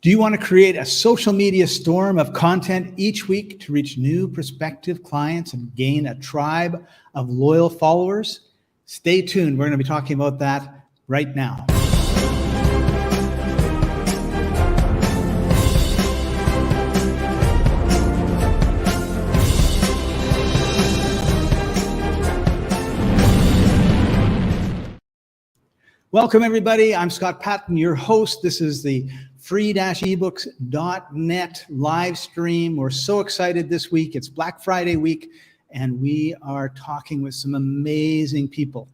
Do you want to create a social media storm of content each week to reach new prospective clients and gain a tribe of loyal followers? Stay tuned. We're going to be talking about that right now. Welcome, everybody. I'm Scott Patton, your host. This is the free-ebooks.net live stream. We're so excited this week. It's Black Friday week, and we are talking with some amazing people.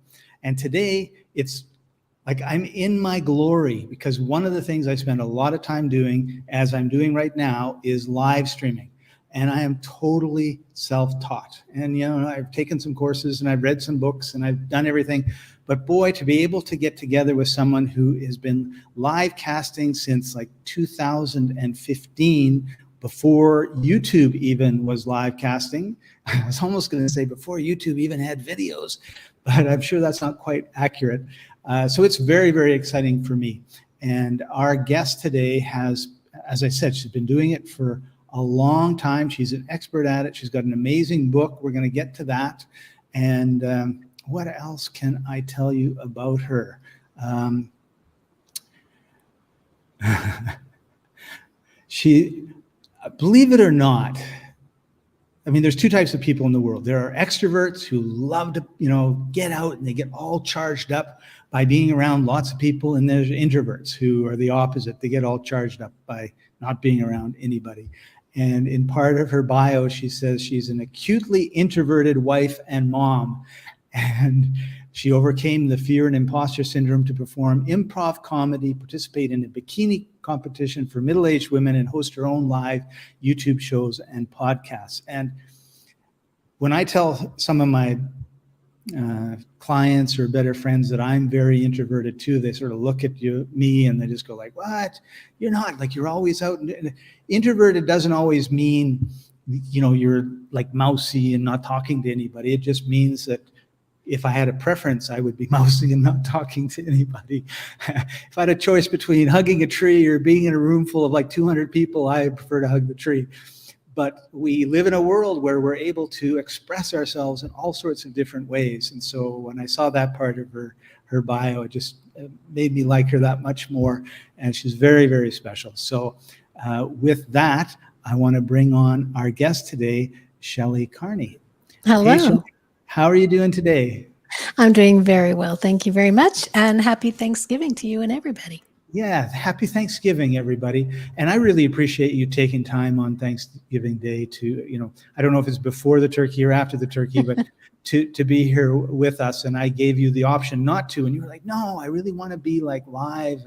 And today, it's like I'm in my glory, because one of the things I spend a lot of time doing, as I'm doing right now, is live streaming. And I am totally self-taught. And, you know, I've taken some courses and I've read some books and I've done everything. But boy, to be able to get together with someone who has been live casting since like 2015, before YouTube even was live casting. I was almost going to say before YouTube even had videos, but I'm sure that's not quite accurate. So it's very, very exciting for me. And our guest today has, as I said, she's been doing it for a long time. She's an expert at it. She's got an amazing book. We're going to get to that. And what else can I tell you about her? She, believe it or not, I mean, there's two types of people in the world. There are extroverts who love to, you know, get out and they get all charged up by being around lots of people. And there's introverts who are the opposite. They get all charged up by not being around anybody. And in part of her bio, she says she's an acutely introverted wife and mom. And she overcame the fear and impostor syndrome to perform improv comedy, participate in a bikini competition for middle-aged women, and host her own live YouTube shows and podcasts. And when I tell some of my clients or better friends that I'm very introverted too, they sort of look at me and they just go like, what? You're not, like, you're always out. Introverted doesn't always mean, you know, you're like mousy and not talking to anybody. It just means that if I had a preference, I would be mousy and not talking to anybody. If I had a choice between hugging a tree or being in a room full of like 200 people, I prefer to hug the tree. But we live in a world where we're able to express ourselves in all sorts of different ways. And so when I saw that part of her bio, it just made me like her that much more. And she's very, very special. So with that, I want to bring on our guest today, Shelley Carney. Hello. Hey, Shelley. How are you doing today? I'm doing very well. Thank you very much. And happy Thanksgiving to you and everybody. Yeah, happy Thanksgiving, everybody. And I really appreciate you taking time on Thanksgiving Day to, you know, I don't know if it's before the turkey or after the turkey, but to be here with us. And I gave you the option not to. And you were like, no, I really want to be like live.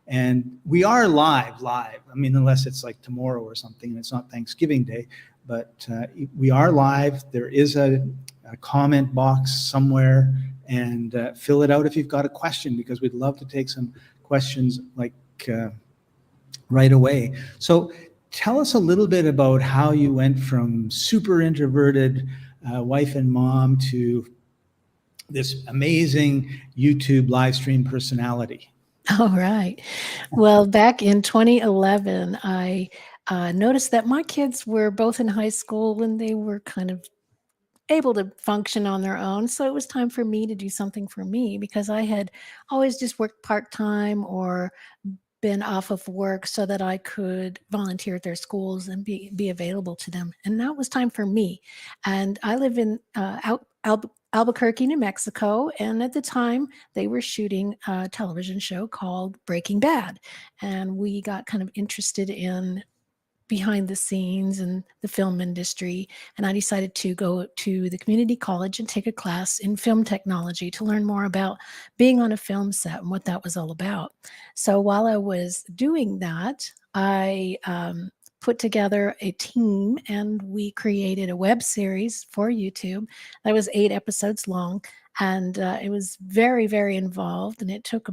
And we are live. I mean, unless it's like tomorrow or something and it's not Thanksgiving Day, but we are live. There is a comment box somewhere, and fill it out if you've got a question, because we'd love to take some questions like right away. So tell us a little bit about how you went from super introverted wife and mom to this amazing YouTube live stream personality. All right. Well, back in 2011, I noticed that my kids were both in high school and they were kind of able to function on their own. So it was time for me to do something for me, because I had always just worked part-time or been off of work so that I could volunteer at their schools and be available to them. And now it was time for me. And I live in Albuquerque, New Mexico. And at the time they were shooting a television show called Breaking Bad. And we got kind of interested in behind the scenes and the film industry. And I decided to go to the community college and take a class in film technology to learn more about being on a film set and what that was all about. So while I was doing that, I put together a team and we created a web series for YouTube that was 8 episodes long. And it was very, very involved. And it took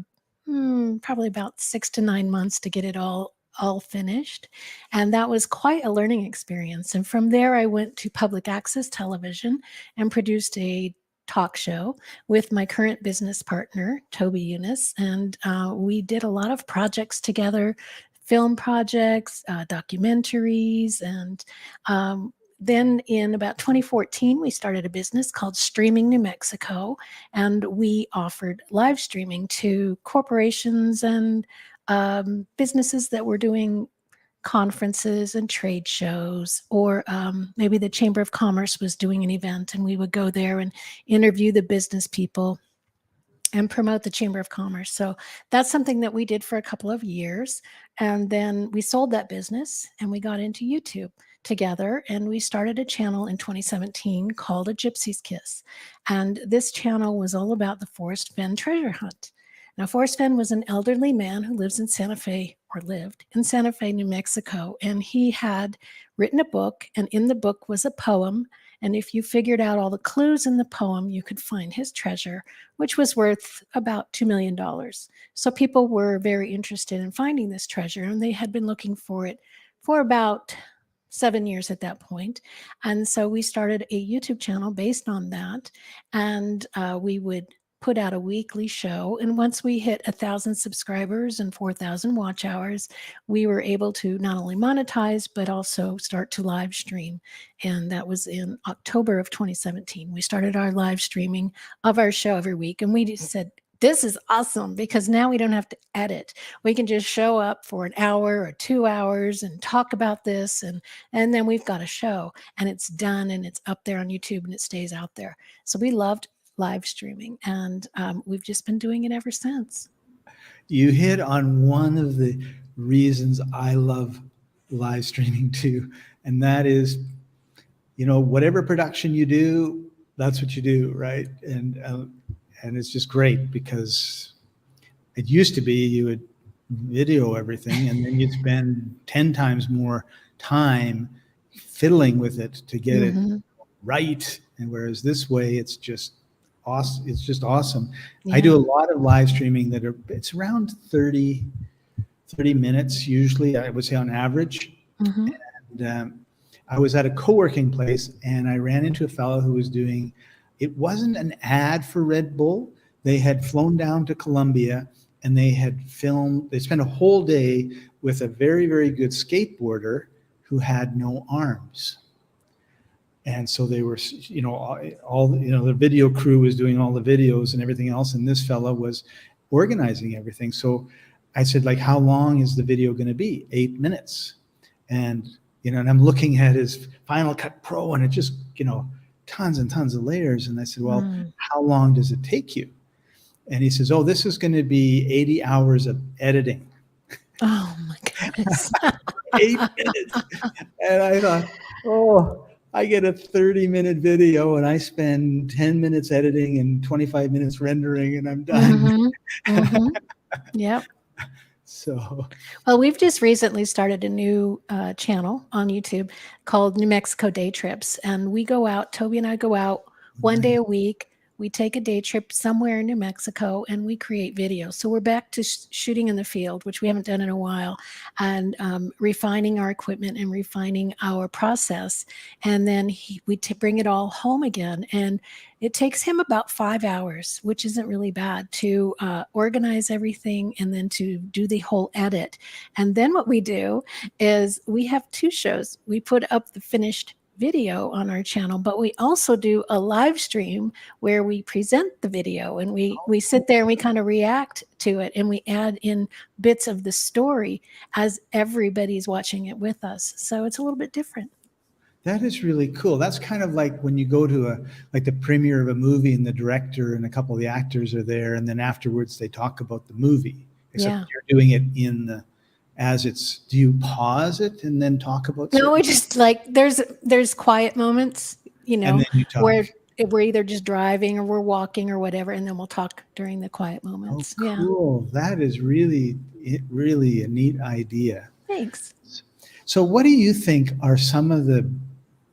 probably about 6 to 9 months to get it all finished. And that was quite a learning experience. And from there, I went to public access television and produced a talk show with my current business partner, Toby Eunice. And we did a lot of projects together film projects, documentaries, and then in about 2014, we started a business called Streaming New Mexico, and we offered live streaming to corporations and businesses that were doing conferences and trade shows, or maybe the Chamber of Commerce was doing an event, and we would go there and interview the business people and promote the Chamber of Commerce. So that's something that we did for a couple of years. And then we sold that business and we got into YouTube together. And we started a channel in 2017 called A Gypsy's Kiss. And this channel was all about the Forrest Fenn treasure hunt. Now, Forrest Fenn was an elderly man who lives in Santa Fe, or lived in Santa Fe, New Mexico. And he had written a book, and in the book was a poem. And if you figured out all the clues in the poem, you could find his treasure, which was worth about $2 million. So people were very interested in finding this treasure, and they had been looking for it for about 7 years at that point. And so we started a YouTube channel based on that, and we would put out a weekly show. And once we hit 1,000 subscribers and 4,000 watch hours, we were able to not only monetize, but also start to live stream. And that was in October of 2017. We started our live streaming of our show every week. And we just said, this is awesome, because now we don't have to edit. We can just show up for an hour or 2 hours and talk about this. And then we've got a show, and it's done, and it's up there on YouTube, and it stays out there. So we loved live streaming, and we've just been doing it ever since. You hit on one of the reasons I love live streaming too, and that is, whatever production you do, that's what you do, right? And it's just great, because it used to be you would video everything, and then you'd spend 10 times more time fiddling with it to get it right. And whereas this way, it's just awesome. It's just awesome. Yeah. I do a lot of live streaming it's around 30 minutes usually, I would say, on average. And I was at a co-working place, and I ran into a fellow who was doing, it wasn't an ad for Red Bull. They had flown down to Colombia, and they spent a whole day with a very, very good skateboarder who had no arms. And so they were, the video crew was doing all the videos and everything else, and this fella was organizing everything. So I said, like, how long is the video going to be? 8 minutes. And, and I'm looking at his Final Cut Pro, and it just, tons and tons of layers. And I said, well, how long does it take you? And he says, oh, this is going to be 80 hours of editing. Oh, my goodness. 8 minutes. And I thought, oh, I get a 30-minute video, and I spend 10 minutes editing and 25 minutes rendering, and I'm done. Yep. So, well, we've just recently started a new channel on YouTube called New Mexico Day Trips. And we go out, Toby and I go out one day a week. We take a day trip somewhere in New Mexico, and we create videos. So we're back to shooting in the field, which we haven't done in a while, and refining our equipment and refining our process. And then we bring it all home again. And it takes him about 5 hours, which isn't really bad, to organize everything and then to do the whole edit. And then what we do is we have 2 shows. We put up the finished video on our channel, but we also do a live stream where we present the video, and we sit there and we kind of react to it, and we add in bits of the story as everybody's watching it with us. So it's a little bit different. That is really cool. That's kind of like when you go to the premiere of a movie, and the director and a couple of the actors are there, and then afterwards they talk about the movie, except you're doing it do you pause it and then talk about? No, we just there's quiet moments, and then you talk. where we're either just driving or we're walking or whatever, and then we'll talk during the quiet moments. Oh, cool. Yeah. That is really a neat idea. Thanks. So what do you think are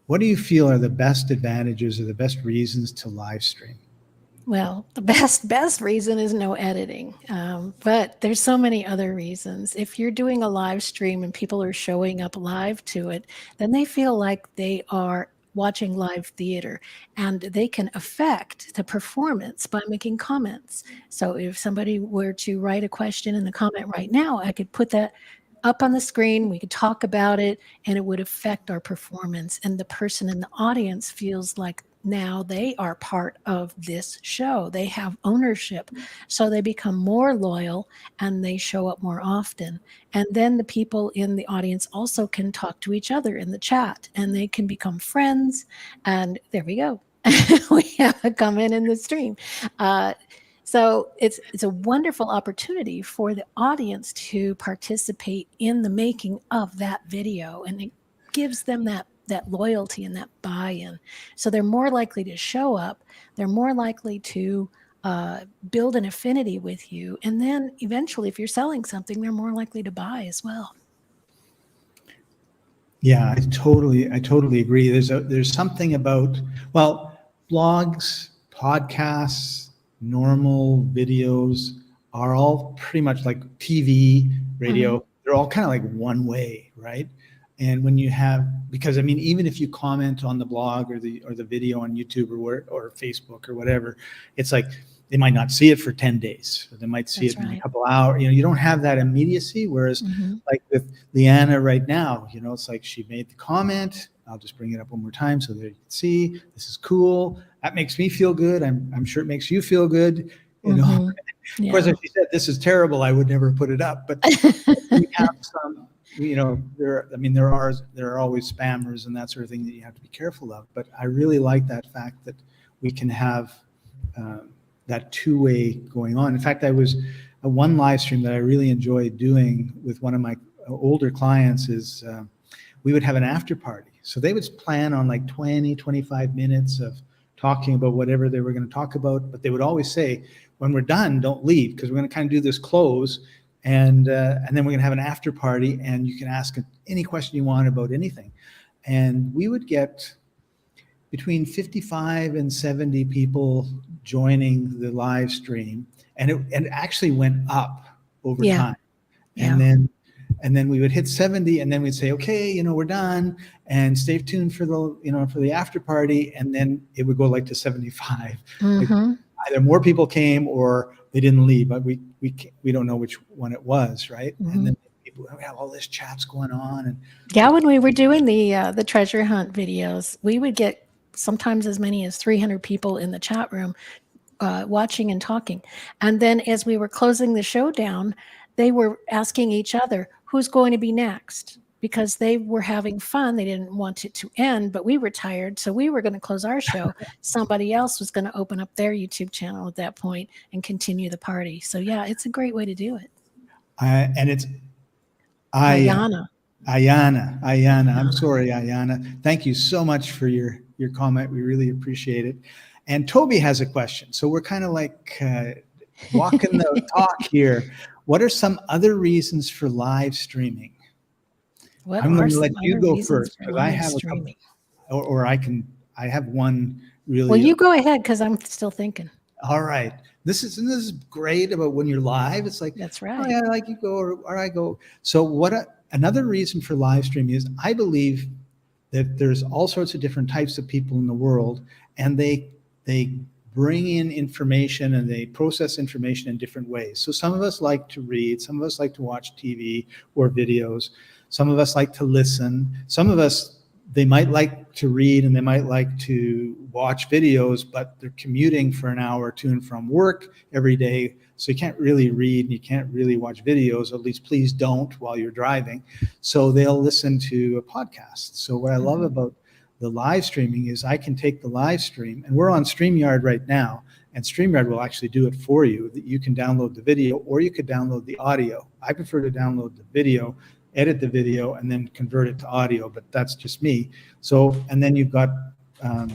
what do you feel are the best advantages or the best reasons to live stream? Well, the best reason is no editing, but there's so many other reasons. If you're doing a live stream and people are showing up live to it, then they feel like they are watching live theater, and they can affect the performance by making comments. So if somebody were to write a question in the comment right now, I could put that up on the screen. We could talk about it, and it would affect our performance. And the person in the audience feels like now they are part of this show. They have ownership. So they become more loyal and they show up more often. And then the people in the audience also can talk to each other in the chat, and they can become friends. And there we go. We have a comment in the stream. So it's a wonderful opportunity for the audience to participate in the making of that video, and it gives them that loyalty and that buy-in. So they're more likely to show up. They're more likely to build an affinity with you, and then eventually, if you're selling something, they're more likely to buy as well. Yeah, I totally agree. There's something about, well, blogs, podcasts, normal videos are all pretty much like TV, radio. Mm-hmm. They're all kind of like one way, right? And when you have, because I mean, even if you comment on the blog or the video on YouTube or Facebook or whatever, it's like they might not see it for 10 days, or they might see That's it in right. a couple hours. You don't have that immediacy. Whereas like with Leanna right now, it's like she made the comment. I'll just bring it up one more time so that you can see this is cool. That makes me feel good. I'm sure it makes you feel good. Yeah. Of course, if she said this is terrible, I would never put it up. But we have some, there are always spammers and that sort of thing that you have to be careful of. But I really like that fact that we can have that two-way going on. In fact, I was one live stream that I really enjoyed doing with one of my older clients is we would have an after party. So they would plan on like 20, 25 minutes of talking about whatever they were going to talk about. But they would always say, when we're done, don't leave, because we're going to kind of do this close. And then we're going to have an after party, and you can ask any question you want about anything. And we would get between 55 and 70 people joining the live stream, and it actually went up over time. And then we would hit 70, and then we'd say, okay, we're done, and stay tuned for the after party, and then it would go like to 75. Like either more people came or they didn't leave, but we don't know which one it was, right? And then people have all this chats going on, and when we were doing the treasure hunt videos, we would get sometimes as many as 300 people in the chat room watching and talking. And then as we were closing the show down, they were asking each other, who's going to be next? Because they were having fun. They didn't want it to end, but we were tired. So we were going to close our show. Somebody else was going to open up their YouTube channel at that point and continue the party. So yeah, it's a great way to do it. And it's Ayana. I'm sorry, Ayana. Thank you so much for your comment. We really appreciate it. And Toby has a question. So we're kind of like walking the talk here. What are some other reasons for live streaming? I'm going to let you go first, because I have a couple, or I have one really. Well, you go ahead, because I'm still thinking. All right. This is great about when you're live. It's like, that's right. Oh yeah, like you go or I go. So another reason for live streaming is I believe that there's all sorts of different types of people in the world, and they bring in information and they process information in different ways. So some of us like to read, some of us like to watch TV or videos, some of us like to listen, some of us, they might like to read and they might like to watch videos, but they're commuting for an hour to and from work every day. So you can't really read and you can't really watch videos, at least please don't while you're driving. So they'll listen to a podcast. So what I love about the live streaming is I can take the live stream, and we're on StreamYard right now, and StreamYard will actually do it for you. That you can download the video or you could download the audio. I prefer to download the video, edit the video, and then convert it to audio, but that's just me. So, and then you've got, I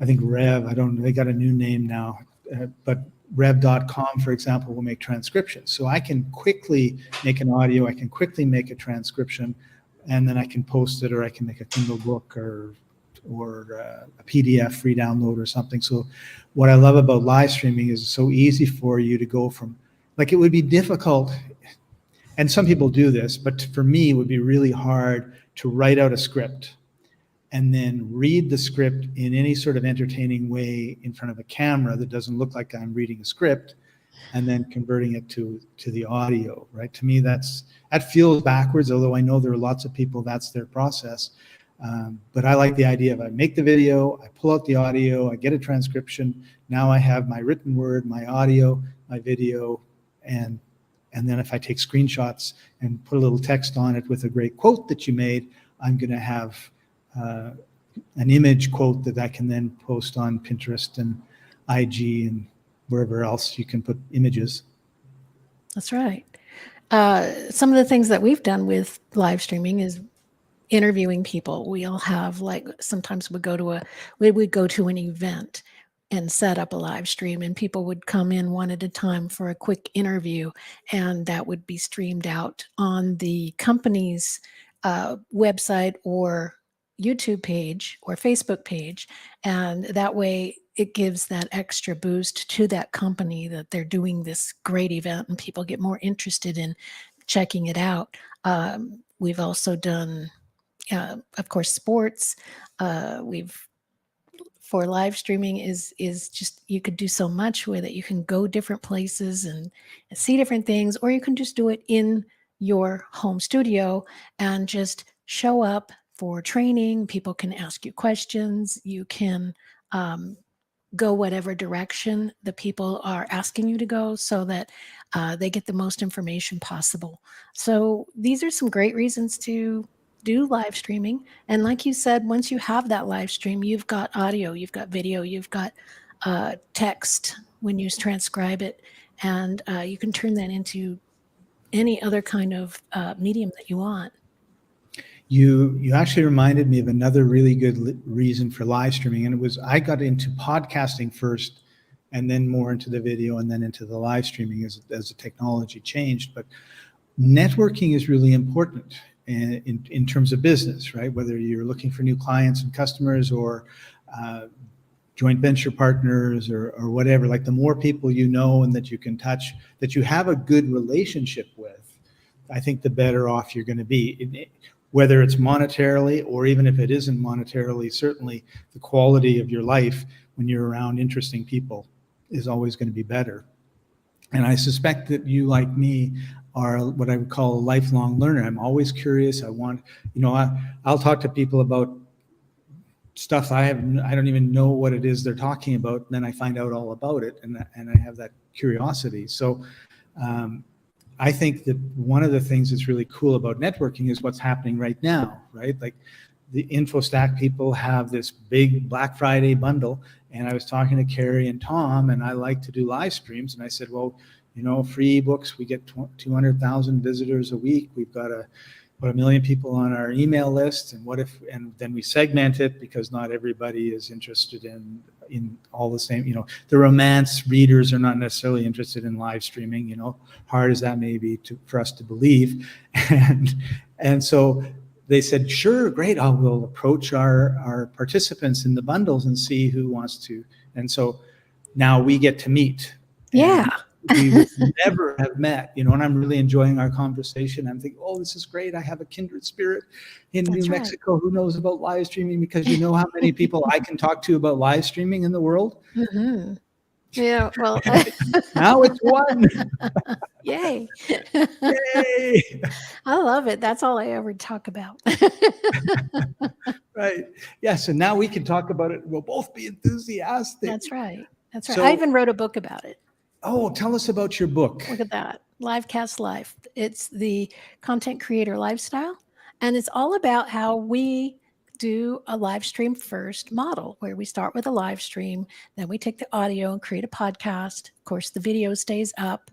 think Rev, they got a new name now, but rev.com, for example, will make transcriptions. So I can quickly make an audio, I can quickly make a transcription, and then I can post it, or I can make a Kindle book or a PDF free download or something. So what I love about live streaming is it's so easy for you to go from, like, it would be difficult, and some people do this, but for me, it would be really hard to write out a script and then read the script in any sort of entertaining way in front of a camera that doesn't look like I'm reading a script, and then converting it to the audio, right? To me, that feels backwards, although I know there are lots of people, that's their process. But I like the idea of I make the video, I pull out the audio, I get a transcription. Now I have my written word, my audio, my video, and then if I take screenshots and put a little text on it with a great quote that you made, I'm going to have an image quote that I can then post on Pinterest and IG and wherever else you can put images. That's right. Some of the things that we've done with live streaming is interviewing people. We'll have, like, sometimes we would go to an event and set up a live stream, and people would come in one at a time for a quick interview, and that would be streamed out on the company's website or YouTube page or Facebook page. And that way it gives that extra boost to that company that they're doing this great event, and people get more interested in checking it out. We've also done, of course, sports. For live streaming is just, you could do so much with it. You can go different places and see different things, or you can just do it in your home studio and just show up for training. People can ask you questions. You can go whatever direction the people are asking you to go, so that they get the most information possible. So these are some great reasons to do live streaming. And like you said, once you have that live stream, you've got audio, you've got video, you've got text when you transcribe it, and you can turn that into any other kind of medium that you want. You actually reminded me of another really good reason for live streaming, and it was I got into podcasting first, and then more into the video, and then into the live streaming as the technology changed. But networking is really important in terms of business, right? Whether you're looking for new clients and customers, or joint venture partners, or whatever. Like, the more people you know and that you can touch, that you have a good relationship with, I think the better off you're going to be. Whether it's monetarily, or even if it isn't monetarily, certainly the quality of your life when you're around interesting people is always going to be better. And I suspect that you, like me, are what I would call a lifelong learner. I'm always curious. I'll talk to people about stuff I don't even know what it is they're talking about. And then I find out all about it, and I have that curiosity. So I think that one of the things that's really cool about networking is what's happening right now, right? Like, the InfoStack people have this big Black Friday bundle, and I was talking to Carrie and Tom, and I like to do live streams, and I said, well, free ebooks, we get 200,000 visitors a week. We've got a 1 million people on our email list, and then we segment it, because not everybody is interested in all the same, the romance readers are not necessarily interested in live streaming, hard as that may be for us to believe. And so they said, sure, great, we'll approach our participants in the bundles and see who wants to. And so now we get to meet. Yeah. We would never have met, and I'm really enjoying our conversation. I'm thinking, oh, this is great. I have a kindred spirit in New Mexico who knows about live streaming, because you know how many people I can talk to about live streaming in the world? Mm-hmm. Yeah, well. Now it's one. Yay. Yay. I love it. That's all I ever talk about. Right. Yes. And now we can talk about it. We'll both be enthusiastic. That's right. That's right. So, I even wrote a book about it. Oh, tell us about your book. Look at that. Livecast Life. It's the content creator lifestyle. And it's all about how we do a live stream first model, where we start with a live stream, then we take the audio and create a podcast. Of course, the video stays up,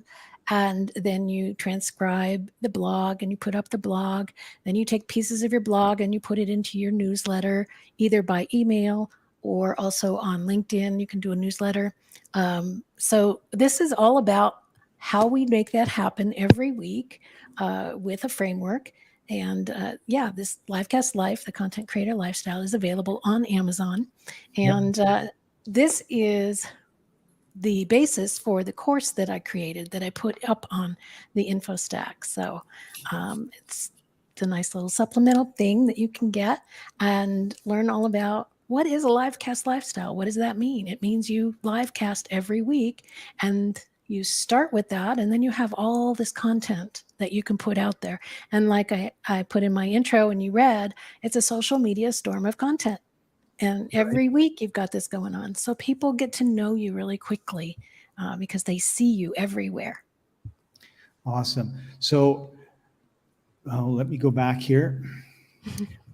and then you transcribe the blog and you put up the blog. Then you take pieces of your blog and you put it into your newsletter, either by email or also on LinkedIn. You can do a newsletter. So this is all about how we make that happen every week with a framework. And this Livecast Life, the content creator lifestyle, is available on Amazon. And this is the basis for the course that I created, that I put up on the InfoStack. So it's a nice little supplemental thing that you can get and learn all about what is a Livecast lifestyle. What does that mean? It means you livecast every week, and you start with that, and then you have all this content that you can put out there. And like I put in my intro and you read, it's a social media storm of content. And every week you've got this going on. So people get to know you really quickly because they see you everywhere. Awesome. So let me go back here.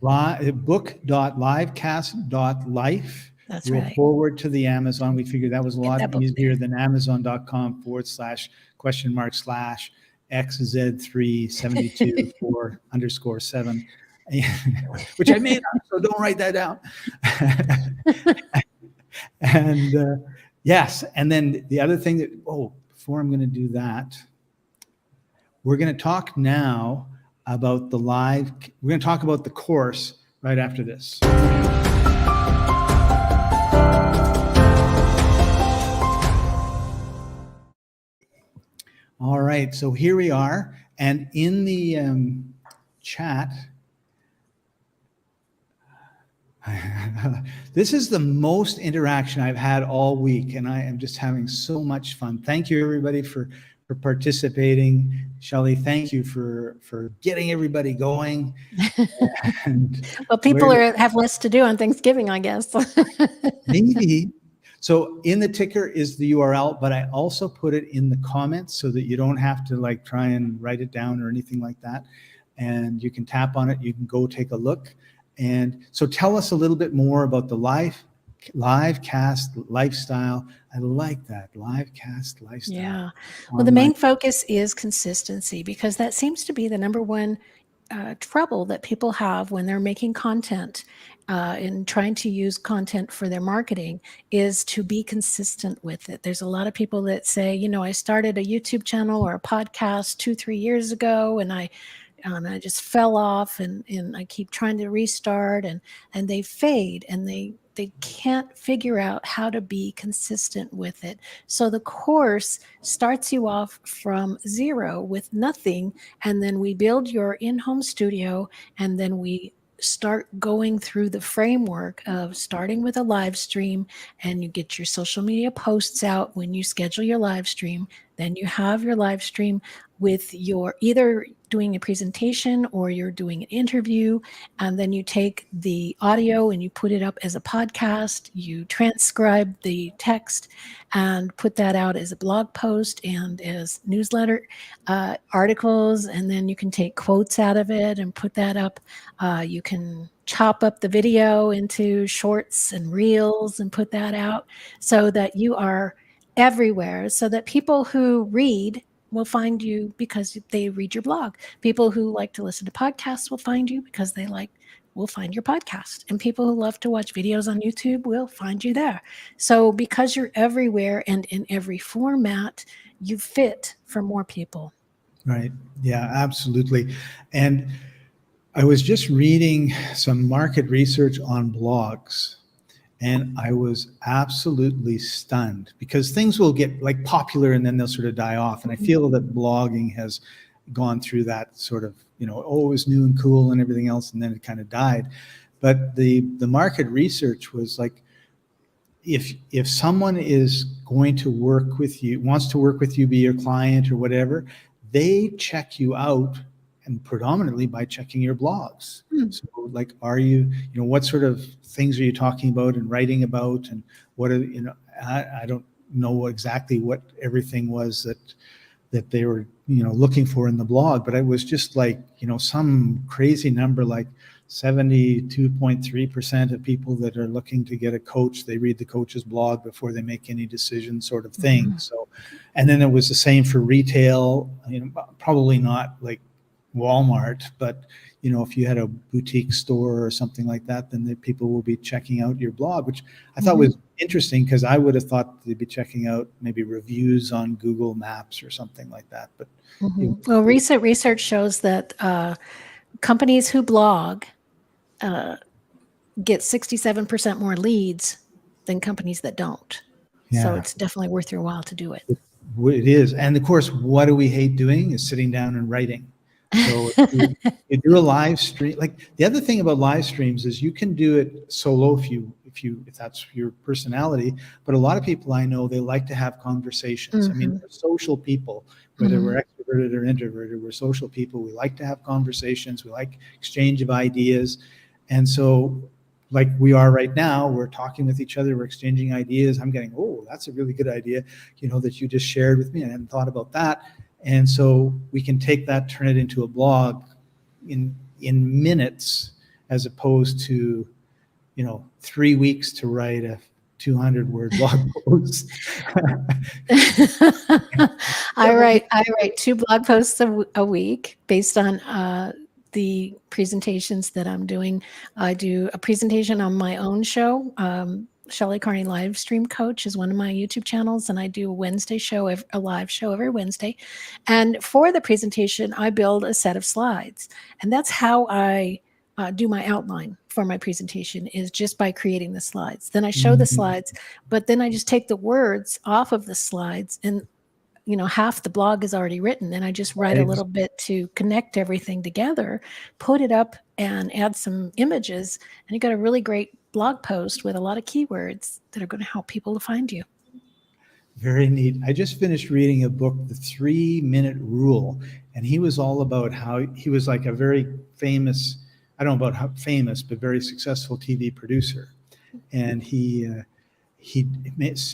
Book.livecast.life. That's We'll right. forward to the Amazon. We figured that was a lot book easier than Amazon.com/?xz372/4_7, which I made up, so don't write that down. And yes, and then the other thing that, before I'm going to do that, we're going to talk now about we're going to talk about the course right after this. All right, so here we are, and in the chat, this is the most interaction I've had all week, and I am just having so much fun. Thank you, everybody, for participating. Shelley, thank you for getting everybody going. And well, people have less to do on Thanksgiving, I guess. Maybe. So in the ticker is the URL, but I also put it in the comments so that you don't have to like try and write it down or anything like that. And you can tap on it. You can go take a look. And so tell us a little bit more about the Livecast lifestyle. I like that, Livecast lifestyle. Yeah. Well, the main focus is consistency, because that seems to be the number one trouble that people have when they're making content and trying to use content for their marketing, is to be consistent with it. There's a lot of people that say, I started a YouTube channel or a podcast 2-3 years ago, and I just fell off, and I keep trying to restart, and they fade, and they can't figure out how to be consistent with it. So the course starts you off from zero with nothing, and then we build your in-home studio, and then we start going through the framework of starting with a live stream, and you get your social media posts out when you schedule your live stream. Then you have your live stream with your either doing a presentation or you're doing an interview, and then you take the audio and you put it up as a podcast, you transcribe the text and put that out as a blog post and as newsletter articles, and then you can take quotes out of it and put that up. You can chop up the video into shorts and reels and put that out, so that you are everywhere, so that people who read will find you because they read your blog. People who like to listen to podcasts will find you because will find your podcast. And people who love to watch videos on YouTube will find you there. So because you're everywhere and in every format, you fit for more people. Right. Yeah, absolutely. And I was just reading some market research on blogs, and I was absolutely stunned, because things will get like popular and then they'll sort of die off. And I feel that blogging has gone through that sort of, it was new and cool and everything else, and then it kind of died. But the market research was like, if someone is going to work with you, wants to work with you, be your client or whatever, they check you out, and predominantly by checking your blogs. So like, are you, what sort of things are you talking about and writing about, and what are, I don't know exactly what everything was that they were, looking for in the blog, but it was just like, some crazy number, like 72.3% of people that are looking to get a coach, they read the coach's blog before they make any decision, sort of thing. So, and then it was the same for retail, probably not like Walmart, but if you had a boutique store or something like that, then the people will be checking out your blog, which I thought was interesting, because I would have thought they'd be checking out maybe reviews on Google Maps or something like that. But well, recent research shows that companies who blog get 67% more leads than companies that don't. Yeah. So it's definitely worth your while to do it. It is. And of course, what do we hate doing is sitting down and writing. So you do a live stream. Like the other thing about live streams is you can do it solo if that's your personality. But a lot of people I know, they like to have conversations. I mean, Mhm. we're social people, whether Mhm. we're extroverted or introverted, we're social people. We like to have conversations. We like exchange of ideas. And so like we are right now, we're talking with each other, we're exchanging ideas. I'm getting, oh, that's a really good idea, that you just shared with me. I hadn't thought about that. And so we can take that, turn it into a blog in minutes, as opposed to 3 weeks to write a 200-word blog post. I write 2 blog posts a week based on the presentations that I'm doing. I do a presentation on my own show. Shelley Carney Livestream Coach is one of my YouTube channels, and I do a Wednesday show, a live show every Wednesday. And for the presentation, I build a set of slides, and that's how I do my outline for my presentation, is just by creating the slides. Then I show the slides, but then I just take the words off of the slides, and half the blog is already written, and I just write a Right. little bit to connect everything together, put it up, and add some images, and you got a really great blog post with a lot of keywords that are going to help people to find you. Very neat. I just finished reading a book, The 3-Minute Rule, and he was all about how he was like a very famous, I don't know about how famous, but very successful TV producer. And he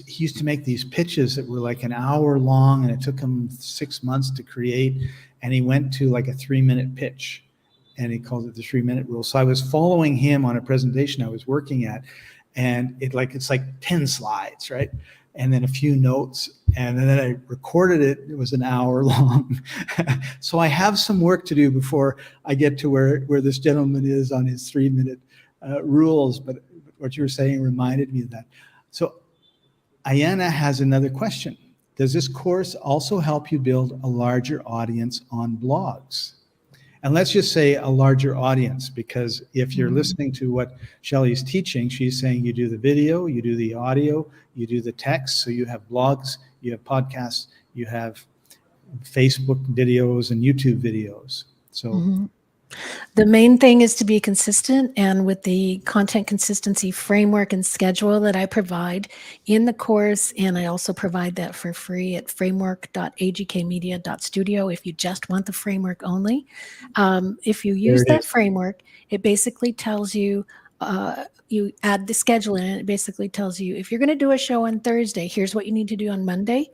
used to make these pitches that were like an hour long, and it took him 6 months to create. And he went to like a 3-minute pitch, and he called it the 3-minute rule. So I was following him on a presentation I was working at, and it's like 10 slides, right? And then a few notes, and then I recorded it. It was an hour long. So I have some work to do before I get to where this gentleman is on his 3-minute rules. But what you were saying reminded me of that. So Ayana has another question. Does this course also help you build a larger audience on blogs? And let's just say a larger audience, because if you're listening to what Shelley's teaching, she's saying you do the video, you do the audio, you do the text. So you have blogs, you have podcasts, you have Facebook videos and YouTube videos. So The main thing is to be consistent, and with the content consistency framework and schedule that I provide in the course, and I also provide that for free at framework.agkmedia.studio if you just want the framework only. If you there use it that is. framework, it basically tells you, you add the schedule in, it basically tells you, if you're going to do a show on Thursday, here's what you need to do on Monday,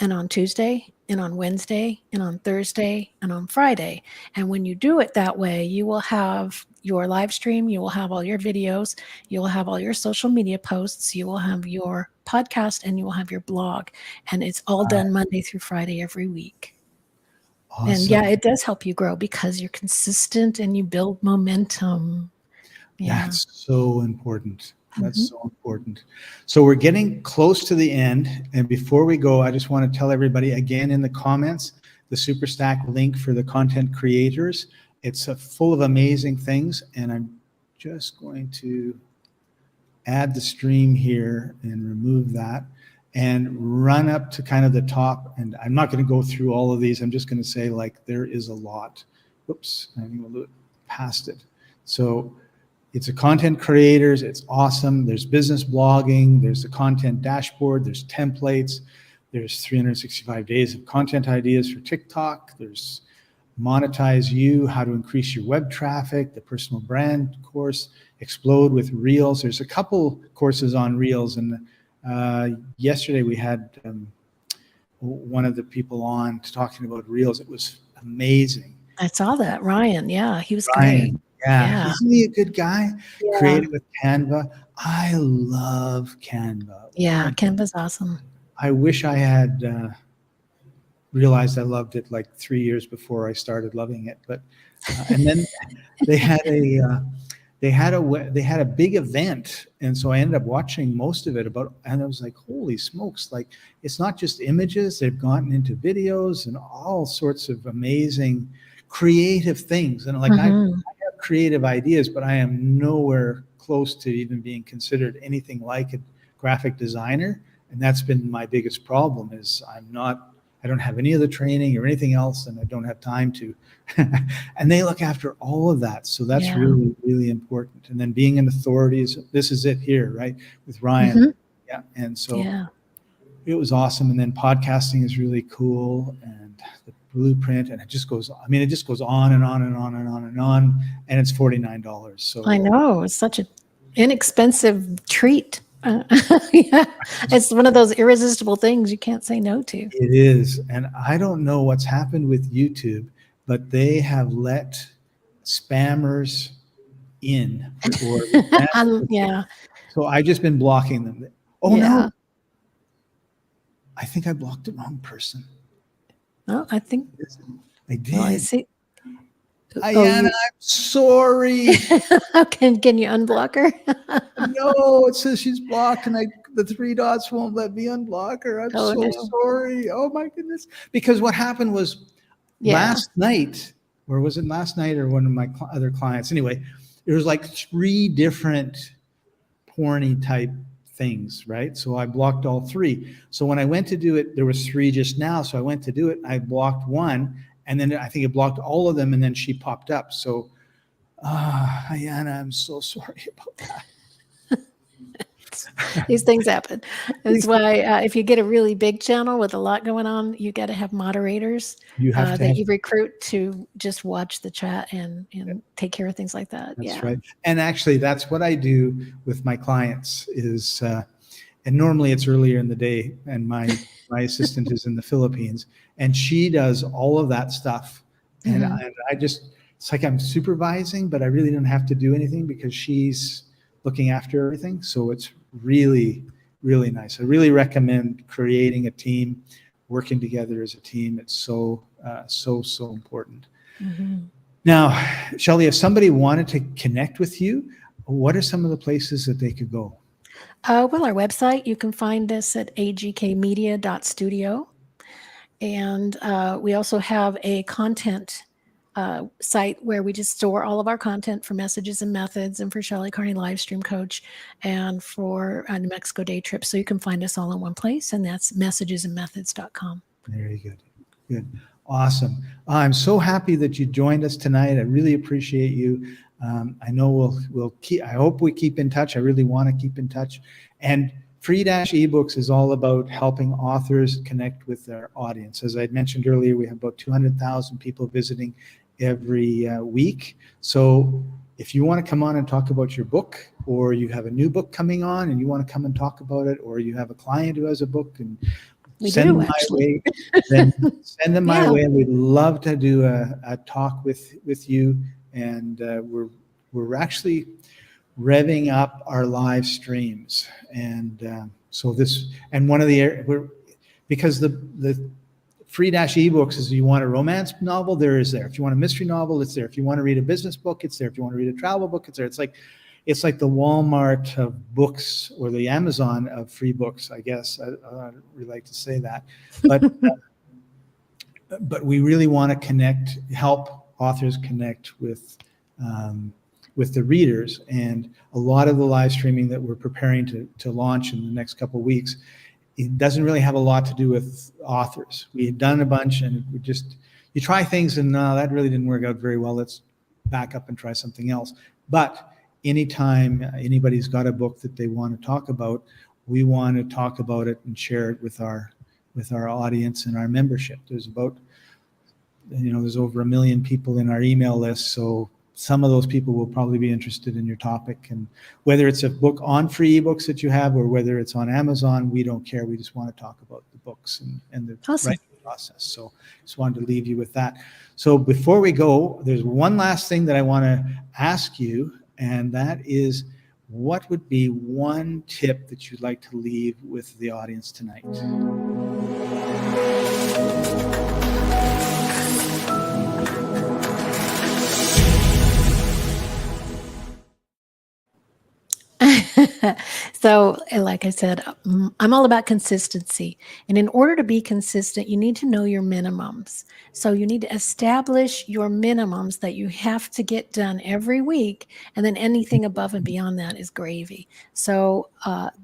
and on Tuesday, and on Wednesday, and on Thursday, and on Friday. And when you do it that way, you will have your live stream, you will have all your videos, you will have all your social media posts, you will have your podcast, and you will have your blog. And it's all done Monday through Friday every week. And yeah, Awesome. it does help you grow because you're consistent and you build momentum. Yeah. That's so important. That's Mhm. so important. So we're getting close to the end. And before we go, I just want to tell everybody again in the comments, the Superstack link for the content creators. It's full of amazing things. And I'm just going to add the stream here and remove that and run up to kind of the top. And I'm not going to go through all of these. I'm just going to say, like, there is a lot. Whoops, I think we'll look past it. So it's a content creators. It's awesome. There's business blogging. There's the content dashboard. There's templates. There's 365 days of content ideas for TikTok. There's monetize you, how to increase your web traffic, the personal brand course, explode with Reels. There's a couple courses on Reels. And yesterday we had one of the people on talking about Reels. It was amazing. I saw that. Ryan. Yeah, he was great. Ryan, yeah, Yeah. isn't he a good guy? Yeah. Created with Canva. I love Canva. Yeah. Canva's awesome. I wish I had realized I loved it like 3 years before I started loving it. But and then they had a big event, and so I ended up watching most of it. And I was like, holy smokes! Like, it's not just images; they've gotten into videos and all sorts of amazing, creative things. And like I have creative ideas, but I am nowhere close to even being considered anything like a graphic designer. And that's been my biggest problem, is I'm not I don't have any of the training or anything else, and I don't have time to. And they look after all of that. So that's Yeah. really, really important. And then being an authority is, this is it here, right? With Ryan. Mhm. Yeah. And so Yeah. it was awesome. And then podcasting is really cool, and the blueprint, and it just goes, I mean, it just goes on and on and on and on and on. And it's $49. So I know, it's such an inexpensive treat. Yeah, it's one of those irresistible things you can't say no to. it is. And I don't know what's happened with YouTube, but they have let spammers in, or Yeah, so I've just been blocking them. Oh yeah. no, I think I blocked the wrong person. Well, I think. I did. Well, I see. Ayanna, I'm sorry. Can you unblock her? No, it says she's blocked, and the three dots won't let me unblock her. I'm Oh, so no. sorry. Oh my goodness. Because what happened was Yeah. last night, or was it last night or one of my other clients? Anyway, there was like 3 different porny type things, right? So I blocked all 3. So when I went to do it, there was 3 just now. So I went to do it. I blocked one, and then I think it blocked all of them, and then she popped up. So, Ayanna, I'm so sorry about that. These things happen. That's why if you get a really big channel with a lot going on, you got to have moderators You have to that have, you recruit to just watch the chat and take care of things like that. that's Yeah. right. And actually, that's what I do with my clients is, and normally it's earlier in the day, and my assistant is in the Philippines, and she does all of that stuff. And, Mhm. and I just, it's like I'm supervising, but I really don't have to do anything because she's looking after everything. So it's really, really nice. I really recommend creating a team, working together as a team. It's so important. Mhm. Now, Shelley, if somebody wanted to connect with you, what are some of the places that they could go? Well, our website, you can find us at agkmedia.studio. And we also have a content site where we just store all of our content for Messages and Methods, and for Shelley Carney Livestream Coach, and for New Mexico Day Trip. So you can find us all in one place, and that's messagesandmethods.com. Very good. Good. Awesome. I'm so happy that you joined us tonight. I really appreciate you. I know we'll keep, I hope we keep in touch. I really want to keep in touch. And Free-eBooks is all about helping authors connect with their audience. As I mentioned earlier, we have about 200,000 people visiting every week. So if you want to come on and talk about your book, or you have a new book coming on and you want to come and talk about it, or you have a client who has a book and send them my way, then send them my way. We'd love to do a talk with you. And we're actually revving up our live streams. And so this, and one of the, because the Free-eBooks is, you want a romance novel, there is there. If you want a mystery novel, it's there. If you want to read a business book, it's there. If you want to read a travel book, it's there. It's like the Walmart of books, or the Amazon of free books, I guess. I don't really like to say that, but we really want to help authors connect with the readers. And a lot of the live streaming that we're preparing to launch in the next couple of weeks, it doesn't really have a lot to do with authors. We had done a bunch, and you try things, and that really didn't work out very well. Let's back up and try something else. But anytime anybody's got a book that they want to talk about, we want to talk about it and share it with our audience and our membership. There's over 1 million people in our email list. So some of those people will probably be interested in your topic. And whether it's a book on Free-eBooks that you have, or whether it's on Amazon, we don't care. We just want to talk about the books and the writing process. So just wanted to leave you with that. So before we go, there's one last thing that I want to ask you, and that is, what would be one tip that you'd like to leave with the audience tonight? So, like I said, I'm all about consistency. And in order to be consistent, you need to know your minimums. So you need to establish your minimums that you have to get done every week. And then anything above and beyond that is gravy. So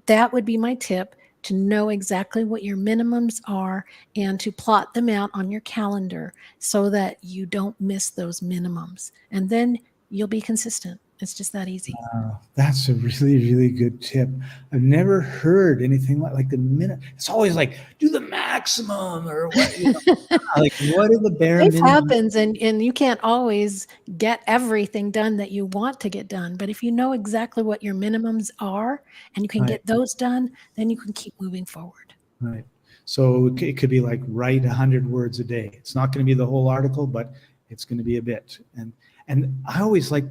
that would be my tip. to know exactly what your minimums are and to plot them out on your calendar so that you don't miss those minimums. And then you'll be consistent. It's just that easy. That's a really, really good tip. I've never heard anything like the minute. It's always like, do the maximum or what, like what are the bare Life minimum? happens, and you can't always get everything done that you want to get done. But if you know exactly what your minimums are and you can Right, get those done, then you can keep moving forward. right. So it could be like write 100 words a day. It's not going to be the whole article, but it's going to be a bit. And I always like,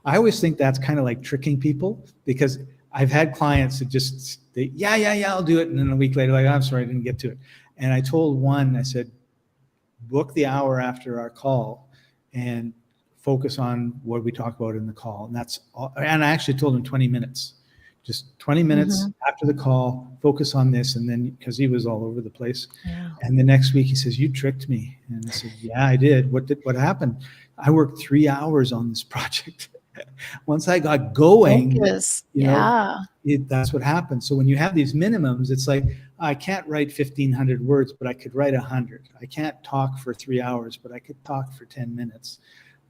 I always think that's kind of like tricking people, because I've had clients that just, yeah, I'll do it. And then a week later, like, I'm sorry, I didn't get to it. And I told one, I said, book the hour after our call and focus on what we talk about in the call. And that's all. And I actually told him 20 minutes, just 20 minutes after the call, focus on this. And then, because he was all over the place. Yeah. And the next week he says, you tricked me. And I said, yeah, I did. What happened? I worked 3 hours on this project. Once I got going, Focus. you know, that's what happens. So when you have these minimums, it's like, I can't write 1,500 words, but I could write 100. I can't talk for 3 hours, but I could talk for 10 minutes.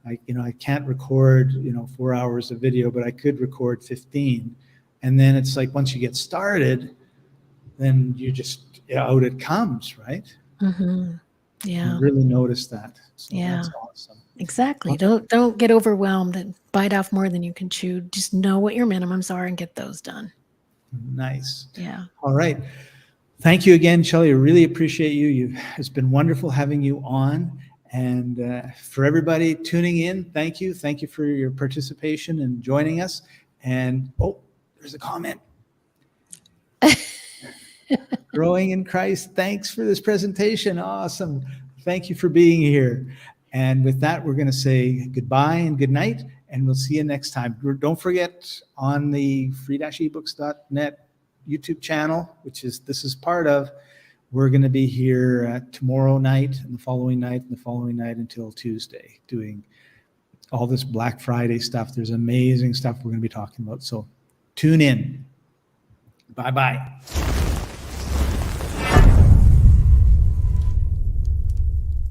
I can't record, 4 hours of video, but I could record 15. And then it's like, once you get started, then you just, out it comes, right? Mm-hmm. I Yeah. really noticed that. So Yeah. that's awesome. Exactly. Don't get overwhelmed and bite off more than you can chew. Just know what your minimums are and get those done. Nice. Yeah. All right. Thank you again, Shelley. I really appreciate you. It's been wonderful having you on. And for everybody tuning in, thank you. Thank you for your participation and joining us. And there's a comment. Growing in Christ. Thanks for this presentation. Awesome. Thank you for being here. And with that, we're going to say goodbye and good night, and we'll see you next time. Don't forget, on the free-ebooks.net YouTube channel, which this is part of, we're going to be here tomorrow night and the following night and the following night until Tuesday, doing all this Black Friday stuff. There's amazing stuff we're going to be talking about. So tune in. Bye-bye.